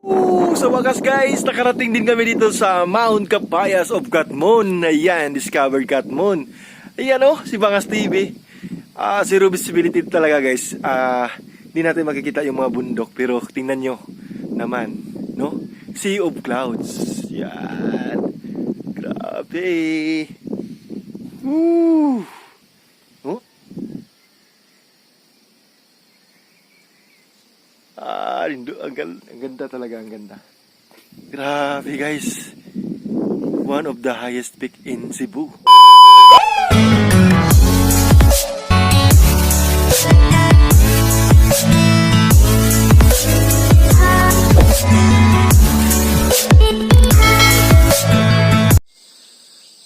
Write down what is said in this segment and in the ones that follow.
Sa wakas guys, nakarating din kami dito sa Mount Capayas of Catmon. Ayan, discovered Catmon. Ayan o, si Bangas TV. Zero visibility talaga guys. Hindi natin makikita yung mga bundok. Pero tingnan nyo naman, no? Sea of clouds. Yan. Grabe. Woo! Oh? Ang ganda talaga, ang ganda. Grabe guys. One of the highest peak in Cebu.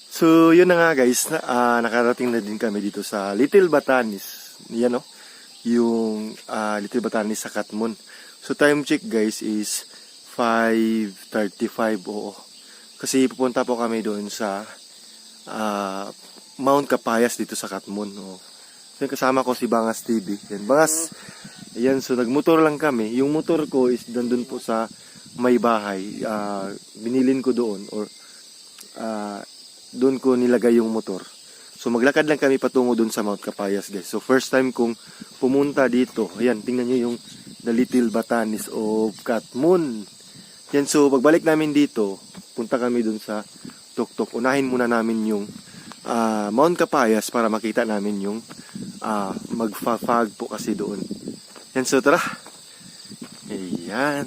So, yun na nga guys, nakarating na din kami dito sa Little Batanes. Yan o, yung Little Batanes sa Catmon. So, time check guys is 5:35, oo. Kasi pupunta po kami doon sa Mount Capayas dito sa Catmon. Oo. So, kasama ko si Bangas TV. Yan, Bangas, ayan, so nagmotor lang kami. Yung motor ko is nandun po sa may bahay. Binilin ko doon or doon ko nilagay yung motor. So maglakad lang kami patungo doon sa Mount Capayas guys. So first time kong pumunta dito. Ayan, tingnan nyo yung The Little Batanes of Catmon. Yan, so pagbalik namin dito, punta kami doon sa Tuktok. Unahin muna namin yung Mount Capayas para makita namin yung magfa-fog po kasi doon. Yan, so tara. Ayan.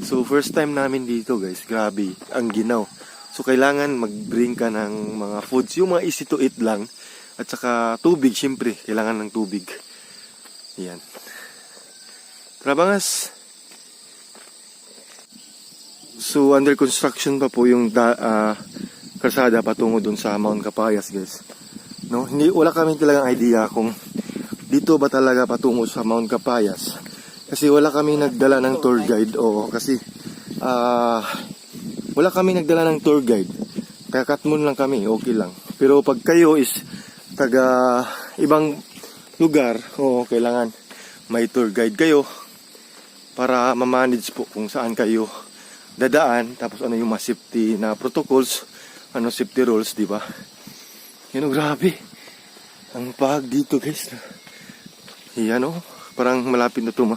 So first time namin dito guys. Grabe, ang ginaw. So, kailangan mag-bring ka ng mga foods. Yung mga easy to eat lang. At saka tubig, syempre. Kailangan ng tubig. Yan. Tara, Bangas. So, under construction pa po yung kalsada patungo dun sa Mount Capayas, guys. No? Wala kami talagang idea kung dito ba talaga patungo sa Mount Capayas. Kasi wala kami nagdala ng tour guide. Oo, kasi wala kami nagdala ng tour guide. Kaya Catmon lang kami, okay lang. Pero pag kayo is taga ibang lugar, kailangan may tour guide kayo para ma-manage po kung saan kayo dadaan. Tapos ano yung mga safety na protocols, ano safety rules, di ba? Yan o, grabe. Ang pag dito guys. Yan o, parang malapit na ito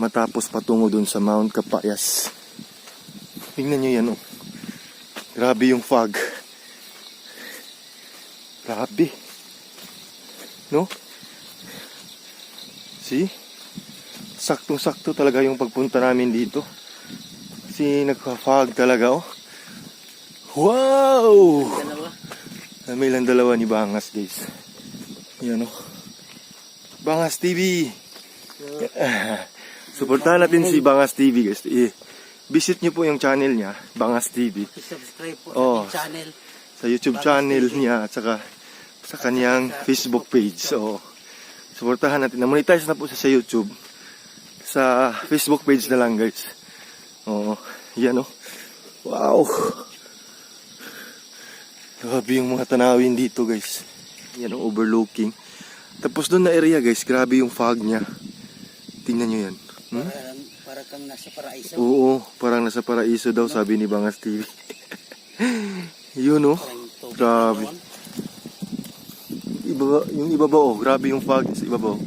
matapos patungo dun sa Mount Capayas. Tingnan nyo yan o. Grabe yung fog. Grabe. No? See? Saktong-sakto talaga yung pagpunta namin dito. Kasi nagka-fog talaga oh. Wow! May lang dalawa ni Bangas guys. Yan oh. Bangas TV. Suportahan natin si Bangas TV guys. Visit nyo po yung channel niya, Bangas TV. Subscribe po sa sa channel. Sa YouTube Bangas channel TV. niya at saka sa kanyang Facebook page. So, suportahan natin. Na-monetize na po siya sa YouTube. Sa Facebook page na lang guys. Oo, yan o. Wow! Grabe yung mga tanawin dito guys. Yan o, overlooking. Tapos doon na area guys, grabe yung fog niya. Tingnan nyo yan. Para kang nasa paraiso. Oo, parang nasa paraiso daw, sabi ni Bangas TV. Yun oh. Grabe. Yung iba ba oh, grabe yung fog sa iba ba oh.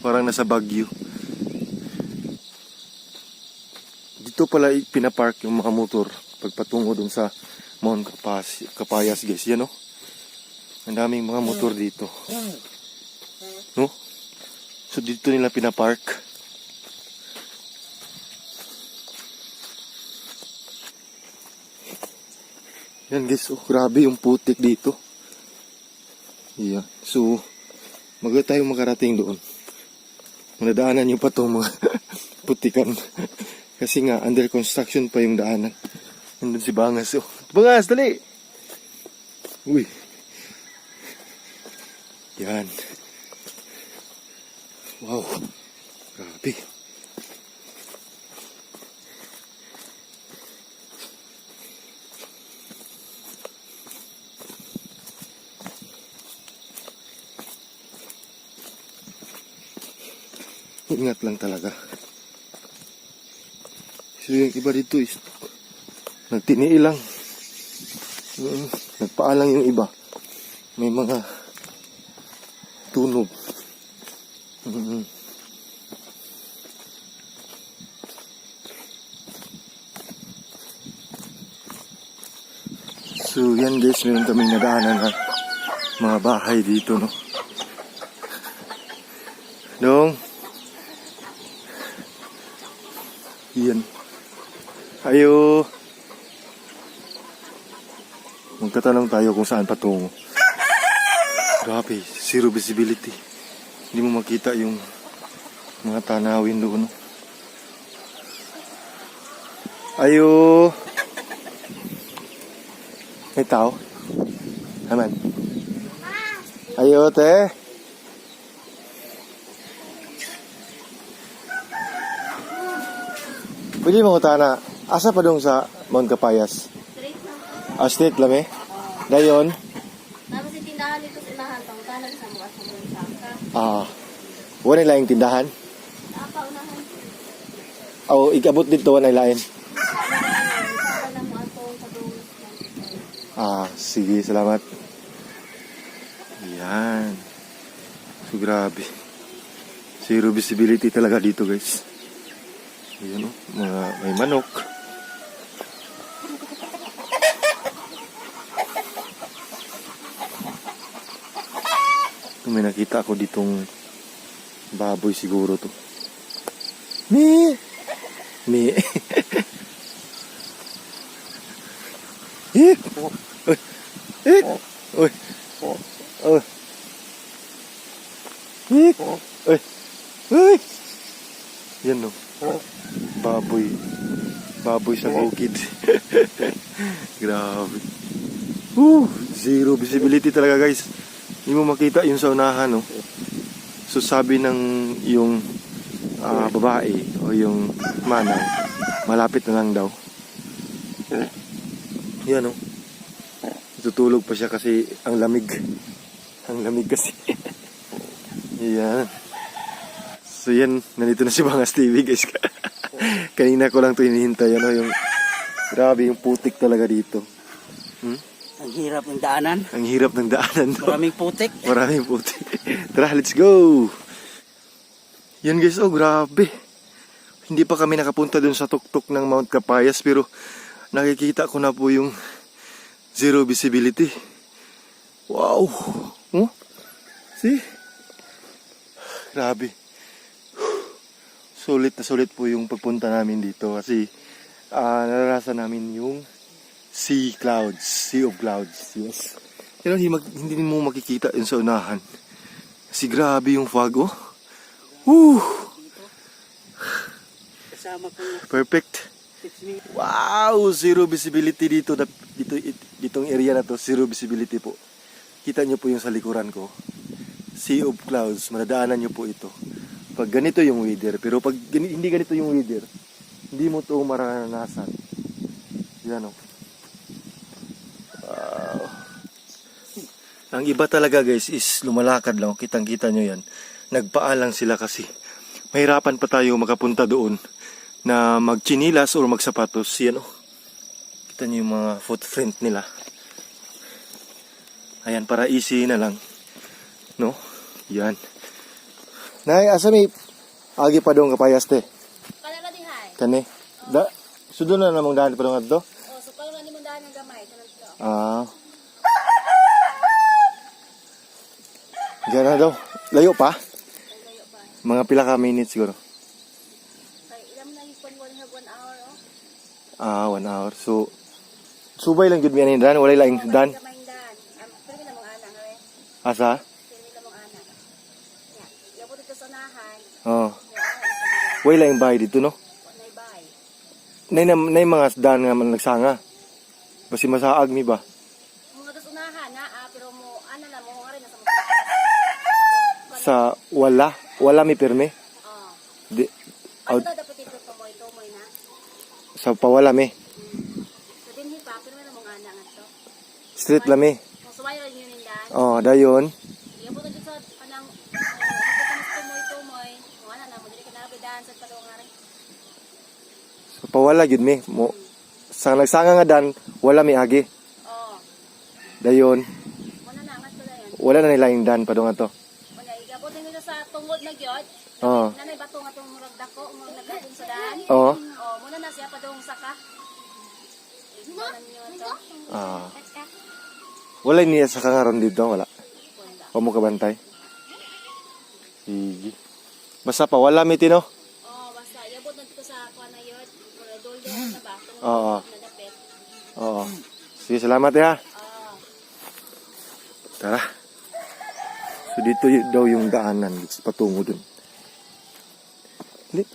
Parang nasa Baguio. Dito pala pinapark yung mga motor pagpatungo dun sa Mount Capayas guys. Yan oh. Ang daming mga motor dito. No? So dito nila pinapark. Yan guys, oh, grabe yung putik dito. Yeah. So, tayo makarating doon. Nadaanan nyo pa itong mga putikan. Kasi nga, under construction pa yung daanan. Nandun si Bangas. Oh. Bangas, dali! Uy. Yan. Wow. Grabe. Ingat lang talaga. So yung iba dito is nagtiniil lang. Nagpaalang yung iba. May mga tunog. So yan guys, meron kaming nadaanan na mga bahay dito, no? Dong. Yan. Ayo. Magtatanong tayo kung saan patungo. Grabe, zero visibility. Hindi mo makita yung mga tanawin doon, no? Ayo. May tao? Aman. Ayo, te. Pwede mo tana. Asa pa dong sa Mount Capayas? Straight lang. Street lami? Dayon? Tapos yung tindahan dito sa inahan, pangkanan sa mga sa mga saka. Wala laing tindahan? Nakapaunahan. O, ikabot dito, wala lain. Saka lang mo atong kadulos lang. Sige, salamat. Yan. So, grabe. Zero visibility talaga dito, guys. Ayan, may manok. May nakita ako ditong baboy siguro to. Mi! Eh! Eh! Oy! Oh! Eh! Oy! Oy! Yan no. Baboy sa bukid. Grabe. Zero visibility talaga, guys. Hindi mo makita yung sa unahan, no? So sabi ng yung babae o yung manang, malapit na lang daw. Yan, no? Tutulog pa siya kasi ang lamig. Ang lamig kasi. Yan. So yan, nandito na si Bangas TV, guys. Kanina ko lang ito hinihintay, ano, yung grabe yung putik talaga dito. Ang hirap ng daanan. Ang hirap ng daanan to. Maraming putik. Maraming putik. Tara, let's go! Yan guys, grabe. Hindi pa kami nakapunta dun sa tuktok ng Mount Capayas, pero nakikita ko na po yung zero visibility. Wow! See? Grabe. Sulit na sulit po yung pagpunta namin dito kasi naranasan namin yung sea of clouds. Yes. Pero hindi mo makikita yun sa unahan. Kasi grabe yung fog, Woo! Kasama ko Perfect. 6 minutes. Wow! Zero visibility dito. Ditong area na to, zero visibility po. Kita nyo po yung sa likuran ko. Sea of clouds. Madadaanan nyo po ito. Pag ganito yung weather. Pero pag hindi ganito yung weather, hindi mo ito maranasan. Yan, Wow. Ang iba talaga, guys, is lumalakad lang. Kitang-kita nyo yan. Nagpaalang sila kasi mahirapan pa tayo makapunta doon na magchinilas or magsapatos. Yan, Kita nyo yung mga footprint nila. Ayan, para easy na lang. No? Yan. Nay, asa may agi pa doon Capayas, te? Kalala di hay. Kani? Sudo na namang daan pa doon ato? So kalala ni mo daan ng gamay kanang to. Diyan na daw. Layo pa? Layo pa. Mga pila ka minutes siguro. Kay ilam na yung pag 1 hour 1 hour. So, subay lang jud mi ani dan, wala laing dan. Gamay daan. Pero na mga anak re. Asa? Pero na mga anak. Ya. Yabo dito sa nahan. Oh. Wala laing bahay dito, no? Nay bay. Nay mga dan nga man nagsanga. Basi masaag mi ba? Mga dos unahan na pero mo ana na mo rin na sa mga. Sa wala mi perme. Di Ano dapat ito tumoy na? sa pawala mi. So din hi pa pero na mga anak nga to. Street lami. Kung sumay rin yun daan. Dayon. Yabo na dito sa kanang tumoy. Mo ana na mo dili ka na bidan sa talong nga rin. So, pawala yun mi. Sa nagsanga nga dan, wala mi agi. Oh. Dayon, Muna na, angat ko na yan. wala na nila yung dan pa doon nga to. Muna, igabutin nito sa tungod na gyod. Oo. Nanay bato nga itong murag dako, murag nagdakong sa daan. Oo. Oh, muna na siya pa doong saka. Ikaw niyo ito. Ah. Wala niya sa kangaron dito, wala. Wala. O mo kabantay. Sige. Basta pa, wala mi tino. Oh, basta, iabot na dito sa kuha na yun. Murag doldo na ba? Tungod Oo. na dapit. Oo. Sige, salamat ya. Oh. Tara. So dito daw yung daanan patungo dun. Lit.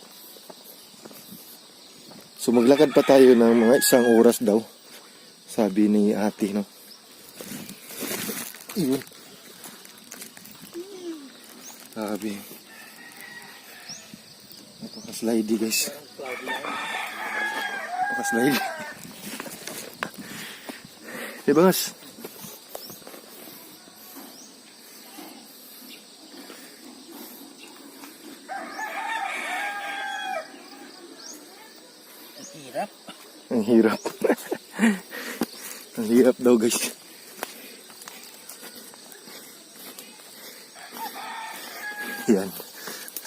So maglakad pa tayo ng mga 1 oras daw. Sabi ni ate, no? Iyon. Sabi. Napaka-slidey, guys. Napaka-slidey. Diba, guys? Hirap. Ang hirap. Ang hirap daw, guys. Yan.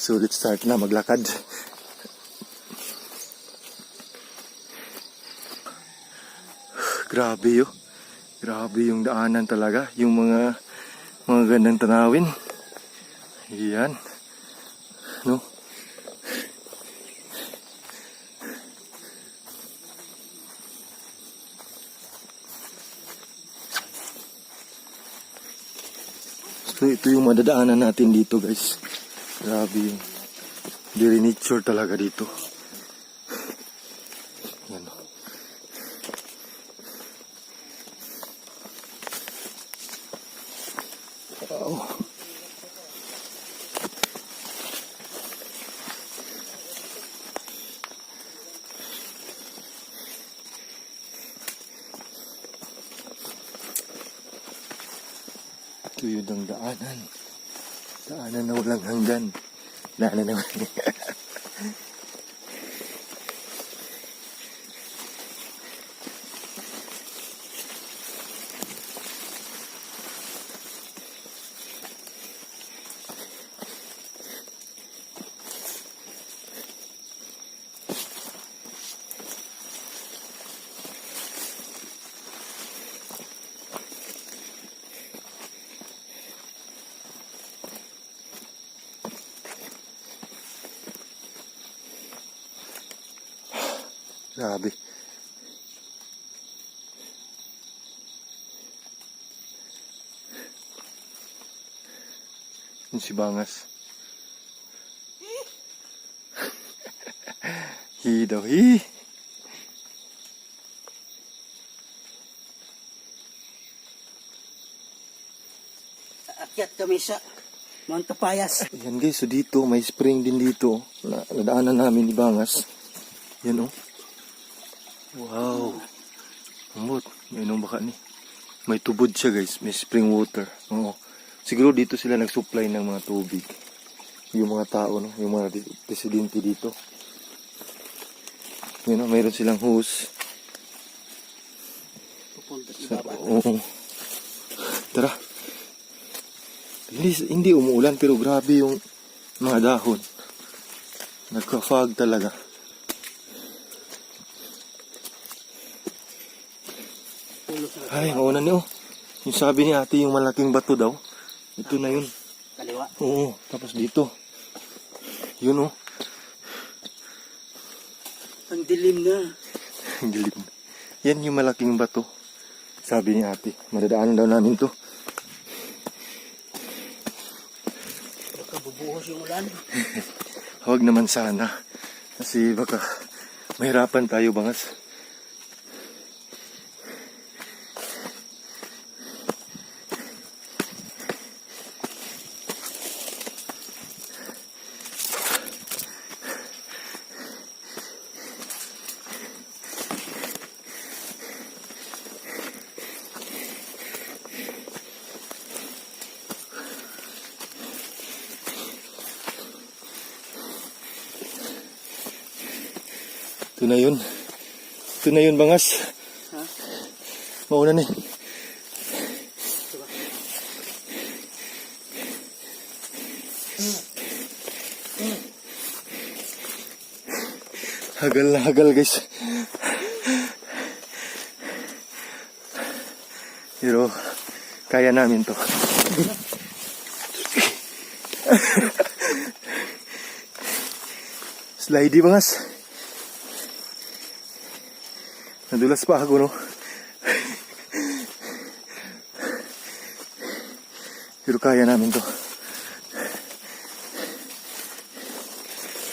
So, let's start na maglakad. Grabe yo. Grabe yung daanan talaga. Yung mga gandang tanawin. Yan. No? So, ito yung madadaanan natin dito, guys. Grabe yung very nature talaga dito. Yan. Wow. Ito yun ang daanan. Daanan na walang hanggan. Daanan na walang Grabe. Yun si Bangas. Hi daw, hi. Akyat kami sa Mount Tapayas. Yan guys, so dito, may spring din dito. Nadaanan namin ni Bangas. Yan oh. Wow. Ambot. May inong baka ni. May tubod siya guys. May spring water. Oo. Siguro dito sila nag-supply ng mga tubig. Yung mga tao, no? Yung mga residente dito. Yan oh, mayroon silang hose. Pupunta sa Sa, baba. oo. Tara. Hindi umuulan pero grabe yung mga dahon. Nagka-fog talaga. Ay, mauna niyo. Yung sabi ni ate, yung malaking bato daw. Ito na yun. Kaliwa. Oo, tapos dito. Yun oh. Ang dilim na. Ang dilim. Yan yung malaking bato. Sabi ni ate, madadaanan daw namin to. Baka bubuhos yung ulan. Huwag naman sana. Kasi baka mahirapan tayo, Bangas. Ito Ito na yun. Ito na yun, bangas. Ha? Mauna na eh. Hagal na hagal, guys. Pero, kaya namin to. Slidey bangas. Nadulas pa ako, no? Pero kaya namin to.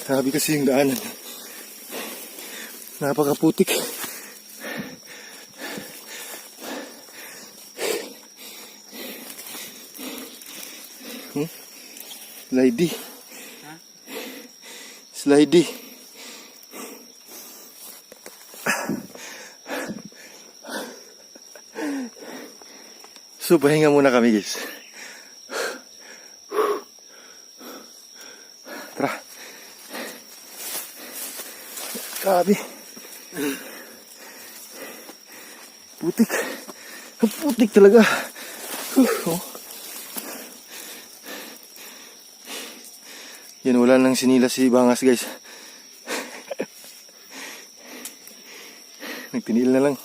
Grabe kasi yung daanan. Napakaputik. Slidey. Ha? Slidey. So, pahinga muna kami, guys. Tara. Grabe. Putik. Putik talaga. Oh. Yan, wala nang sinilas si Bangas, guys. Nagtinil na lang.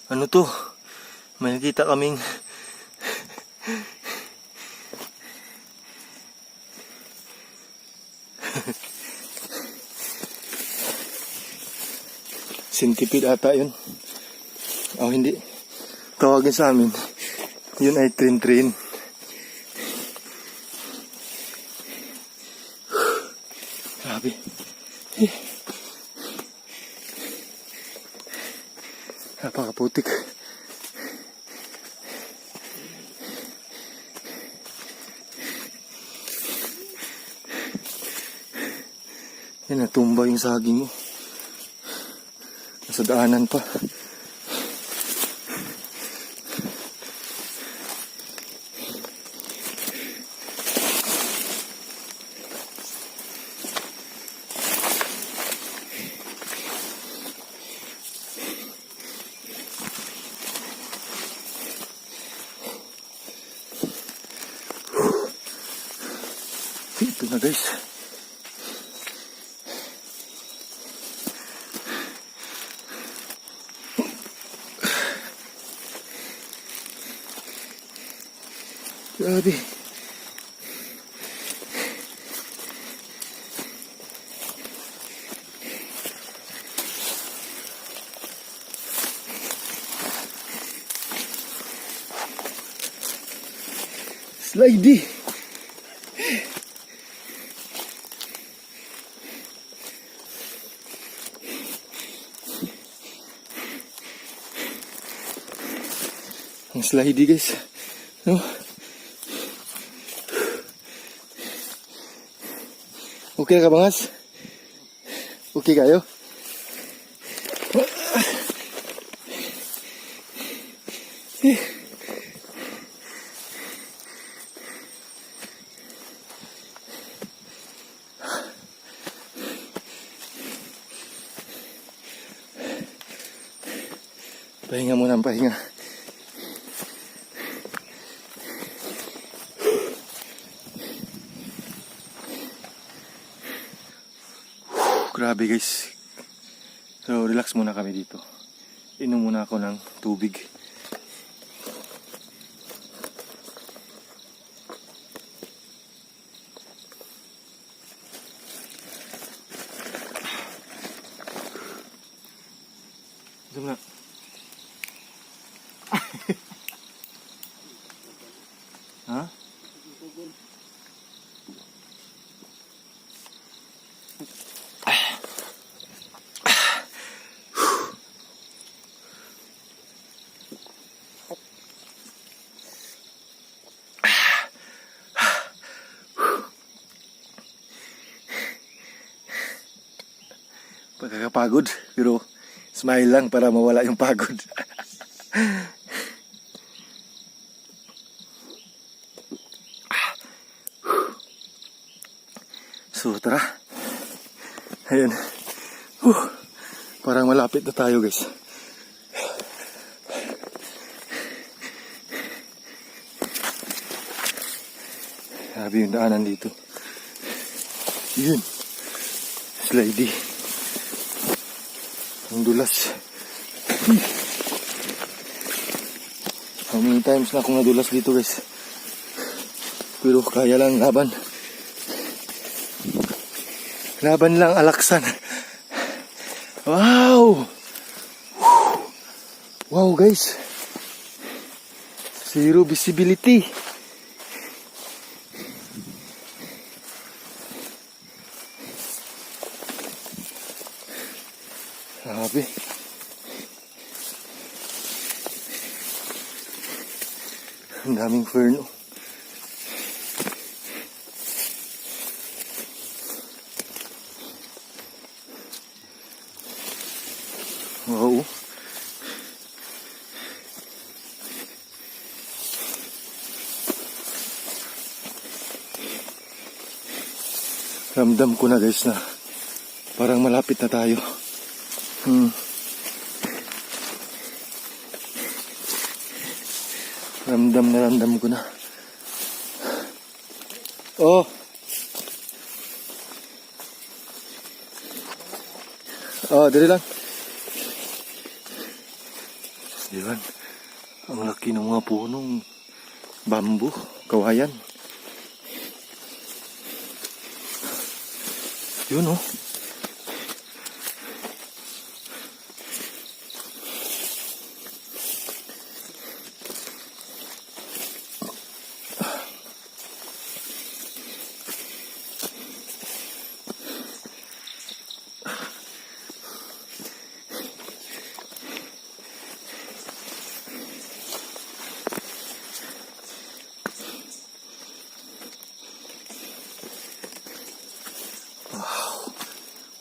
Ano to? May nakita kaming centipede ata yun. Oh, hindi. Tawagin sa amin. Yun ay trin-trin. Grabe. Napakaputik. Yan, natumba yung saging mo. Nasa daanan pa. Ito na, guys. Grabe. Slidey. Ang slidey, guys. No? Okay ka, Bangas? Okay kayo? Pahinga muna ang pahinga. Grabe, guys. So, relax muna kami dito. Inom muna ako ng tubig. Zoom na. Ha? Pagkakapagod, pero smile lang para mawala yung pagod. So tara. Ayan. Parang malapit na tayo guys. Grabe yung daanan dito. Yun. Slidey. Ang dulas. How many times na akong nadulas dito guys. Pero kaya lang laban. Laban lang alaksan. Wow! Wow guys. Zero visibility. Grabe. Ang daming fern. Wow. Ramdam ko na guys na parang malapit na tayo. Ramdam ko na. Oh. Oh, dali lang. Diyan. Ang laki ng mga punong bambu, kawayan. Yun oh.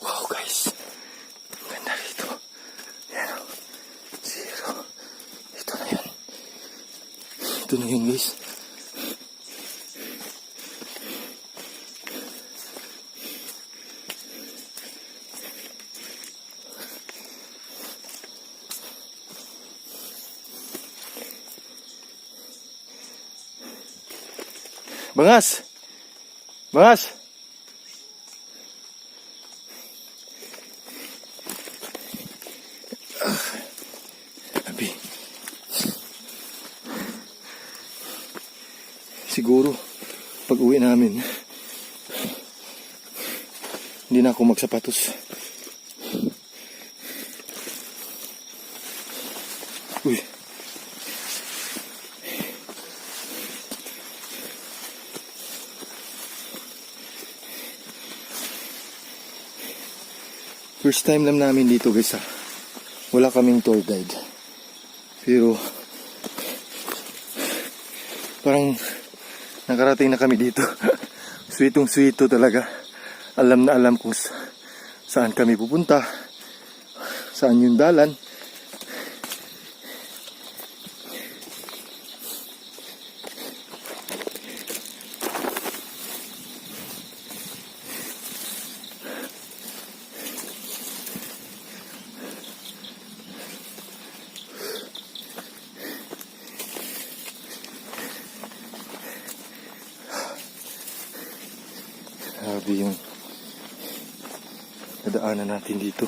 Wow guys. Ganda rito. Yan o. Zero. Ito na yun. Ito na yun guys. Bangas! Bangas! Abi. Siguro pag uwi namin hindi na ako magsapatos. Uy. First time lang namin dito guys ha. Wala kaming tour guide. Pero parang nakarating na kami dito. Sweetong-sweeto talaga. Alam na alam kung saan kami pupunta. Saan yung dalan. Grabe yung nadaanan natin dito.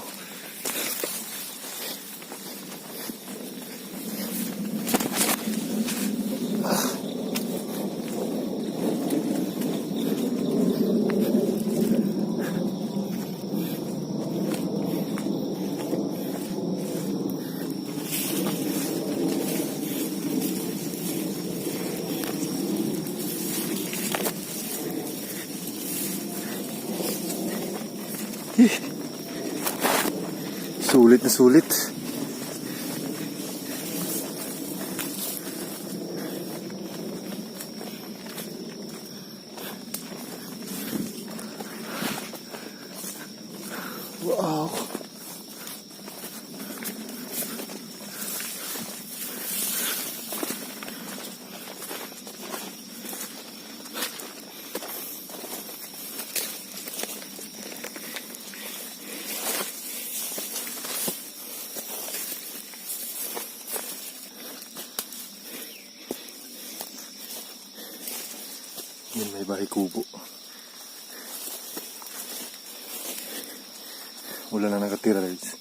Sulit na sulit. Wow. bahay kubo. Wala na nakatira guys.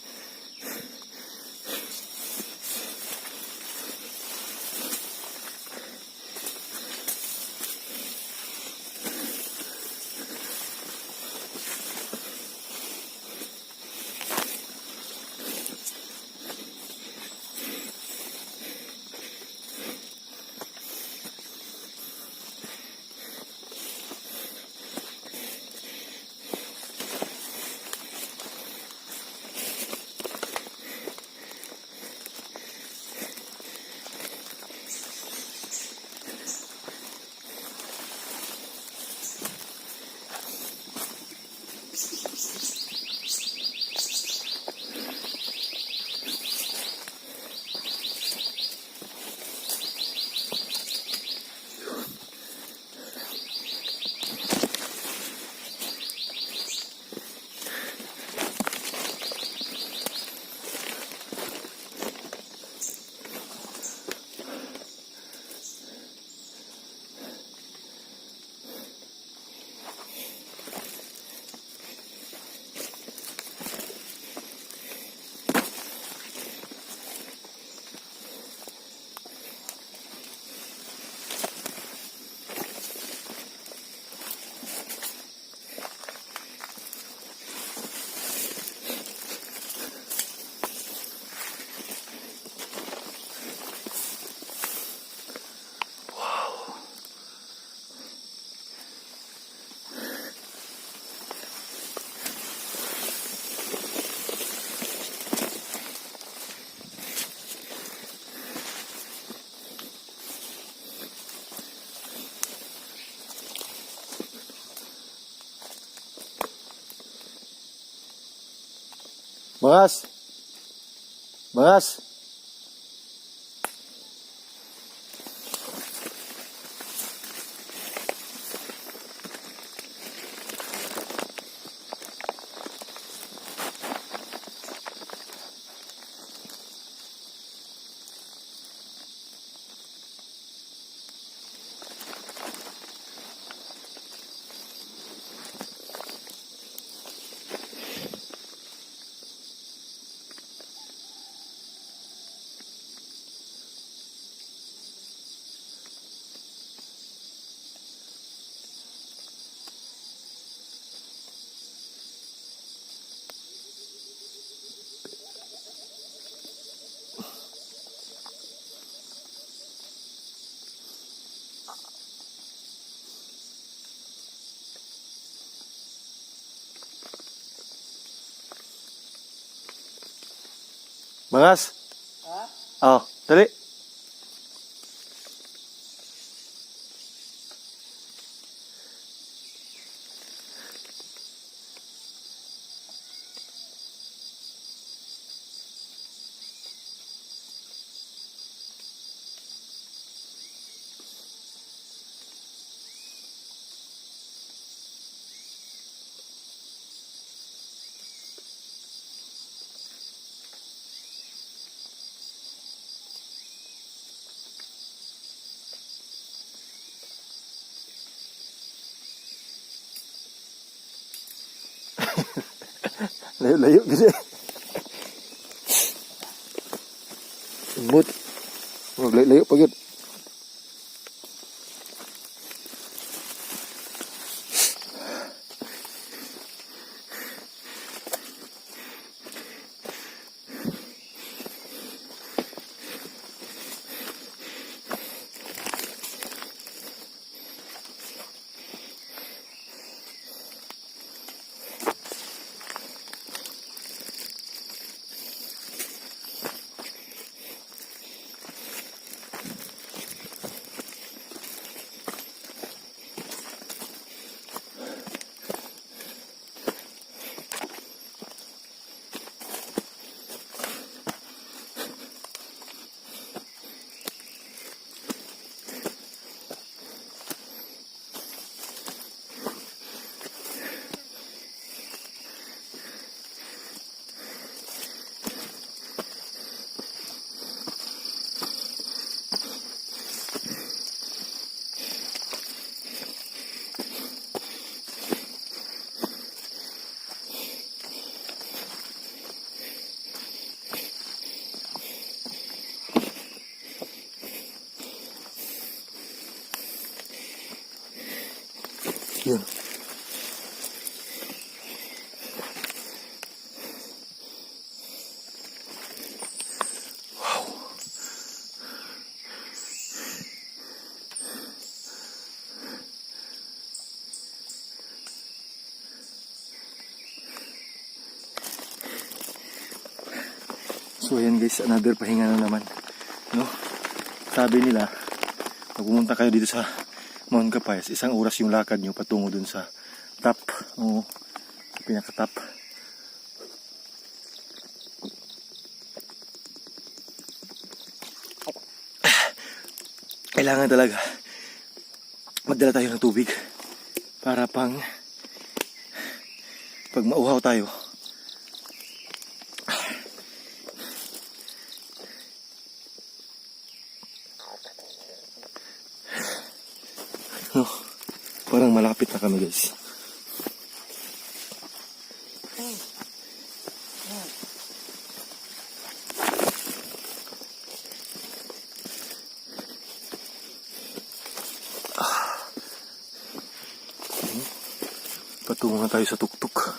Bangas! Bangas! Bangas! Ha? Oh, dali! Layo-layo gini. Embut. Layo-layo pa gid. So ayan guys, another pahinga na naman. No? Sabi nila, pag pumunta kayo dito sa Mount Capayas, 1 oras yung lakad nyo patungo dun sa top. O pinaka-top. Kailangan talaga magdala tayo ng tubig para pag mauhaw tayo. No, parang malapit na kami guys. Patungo na tayo sa tuktok.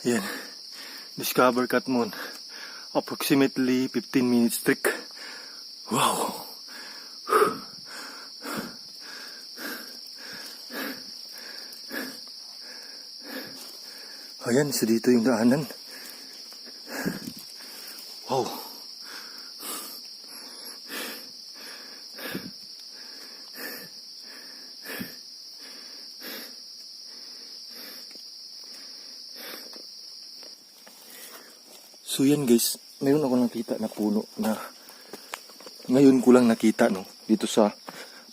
Yan. Discover Katmon. Approximately 15 minutes trek. Wow. Ayan, isa dito yung daanan. Wow. So yan guys, mayroon ako nakita na puno na ngayon ko lang nakita no dito sa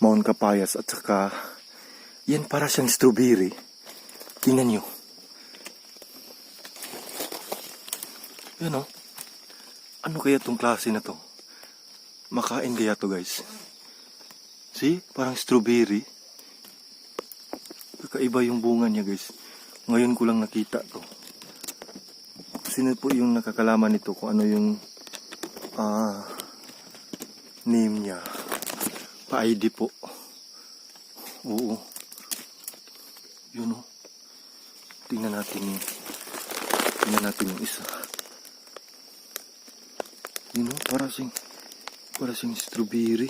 Mount Capayas at saka yan para siyang strawberry. Tingnan nyo. Yan o. Ano kaya tong klase na to? Makain kaya to guys? See? Parang strawberry. Kakaiba yung bunga niya guys. Ngayon ko lang nakita to. Sino po yung nakakalaman nito kung ano yung name niya? Pa-ID po. Oo. Yun o. Tingnan natin yung isa. Yun o, para sing strawberry.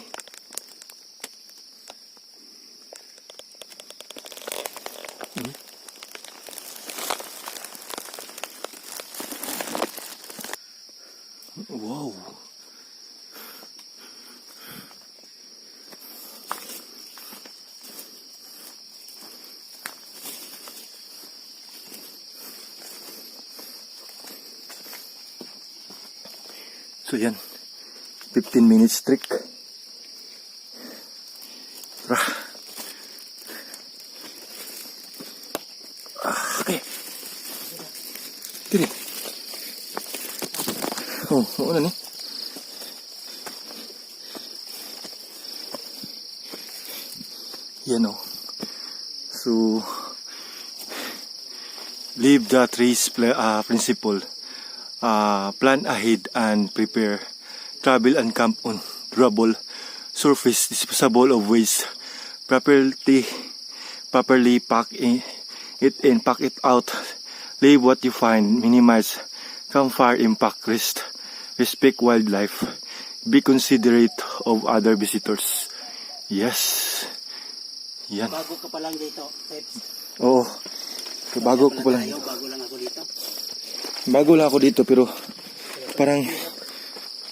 Wow. So yan, 15 minutes trek. Okay. Tiri. Oh, ano ni? Yan o. So, live the trees principle. Plan ahead and prepare. Travel and camp on rubble, surface, disposable of waste. Properly pack it in, pack it out. Leave what you find. Minimize campfire impact. Respect wildlife. Be considerate of other visitors. Yes. Yan. Bago ka pa lang dito, Peps. Oo. Bago ko pa lang. Bago lang ako dito. Bago lang ako dito pero parang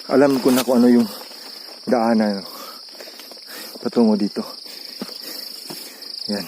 alam ko na kung ano yung daanan patungo dito. Yan.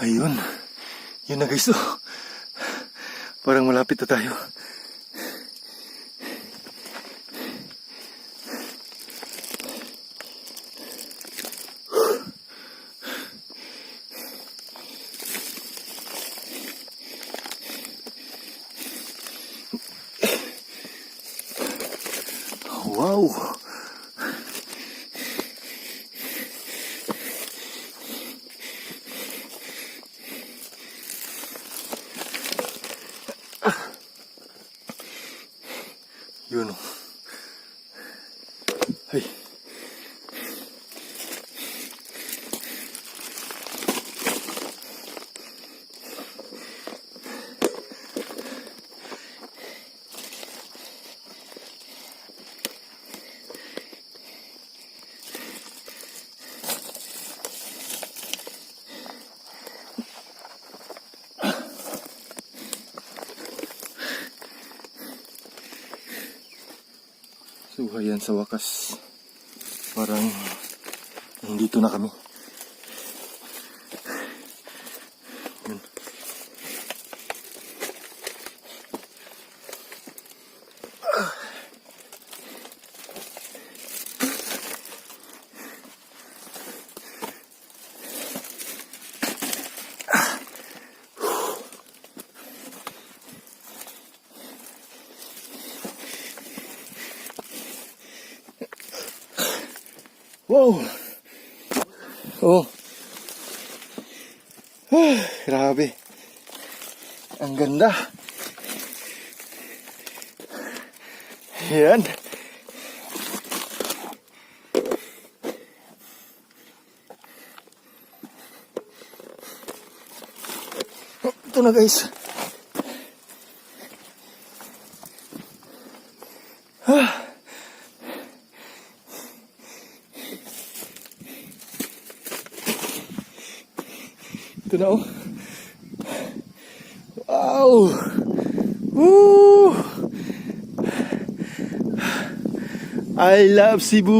Ayun. Yun na guys. Oh. Parang malapit na tayo. Wow. Yun o. Ay. So ayan, sa wakas parang nandito na kami. Yun. Wow! Oh. Grabe. Ang ganda. Yan. Ito na guys. Ito na oh. Wow! Woo! I love Cebu!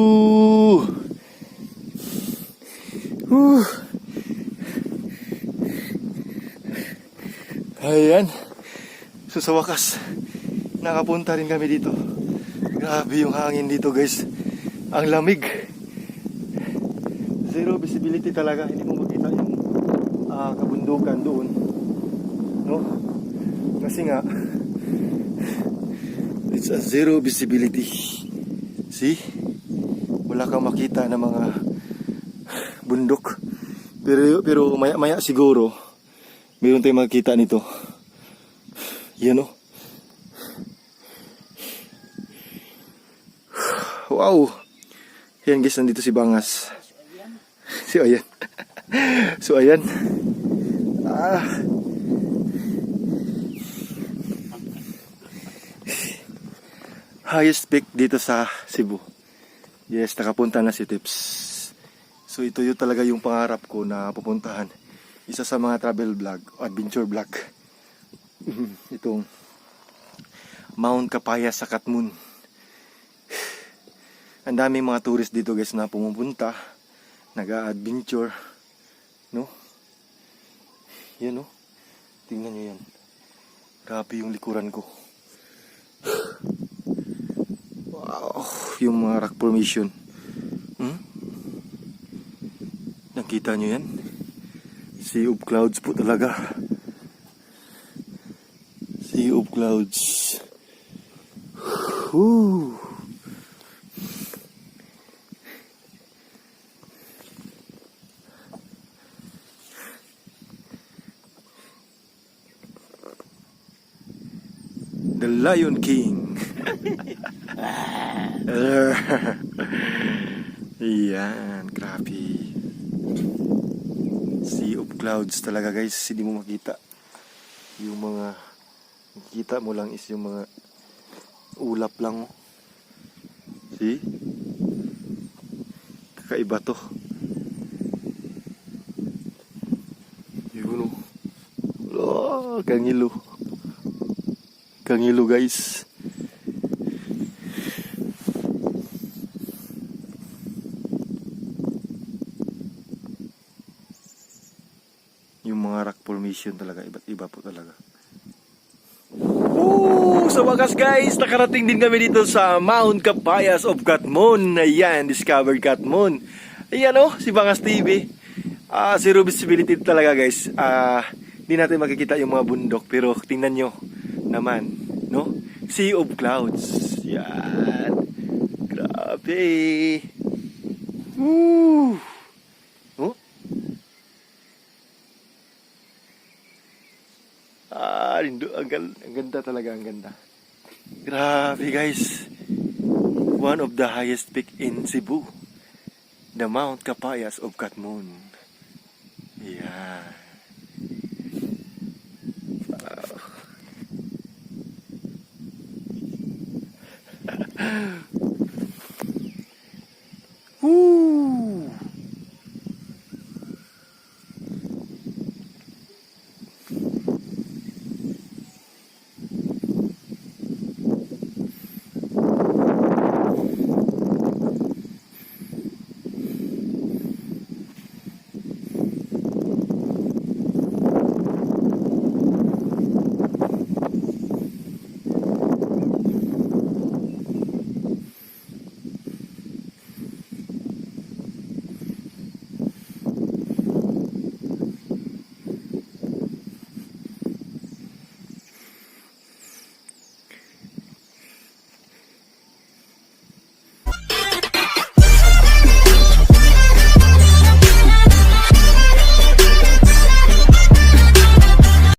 Whew. Ayan. So sa wakas, nakapunta rin kami dito. Grabe yung hangin dito guys. Ang lamig. Zero visibility talaga. Hindi mo makita yung kabundukan doon. No? Kasi nga, it's a zero visibility. See? Wala kang makita ng mga bundok. Pero maya siguro, mayroon tayong makita nito. Yan o. Wow! Yan guys, nandito si Bangas. So ayan. So ayan. Highest peak dito sa Cebu. Yes, nakapunta na si Tips. So ito yung talaga yung pangarap ko na pupuntahan. Isa sa mga travel vlog, adventure vlog. Itong Mount Capayas sa Katmon. Ang daming mga tourist dito guys na pumupunta, nag-adventure, no? Yan no? Tingnan nyo yan. Grabe yung likuran ko. Wow, yung mga rock formation. Nakita nyo yan? Sea of clouds po talaga. Sea of clouds. Whew. The Lion King. Yan, grabe. Sea of clouds talaga guys, hindi mo makita. Yung mga makikita mo lang is yung mga ulap lang. See? Kakaiba to. Yun o. Oh, kangilo. Kangilo guys. Yung mga rock formation talaga, iba't iba po talaga. Sa wakas guys, nakarating din kami dito sa Mount Capayas of Katmon. Ayan, discovered Katmon. Ayan o, si Bangas TV. Zero visibility talaga guys. Hindi natin makikita yung mga bundok, pero tingnan nyo naman, no? Sea of clouds. Yan. Grabe. Woo! Oh? Ang ganda talaga, ang ganda. Grabe guys. One of the highest peak in Cebu. The Mount Capayas of Katmon. Yeah. Wow.